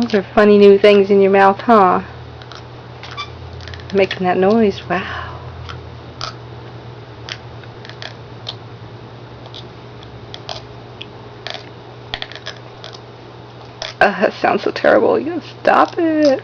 Those are funny new things in your mouth, huh? Making that noise. Wow. That sounds so terrible. You gotta stop it.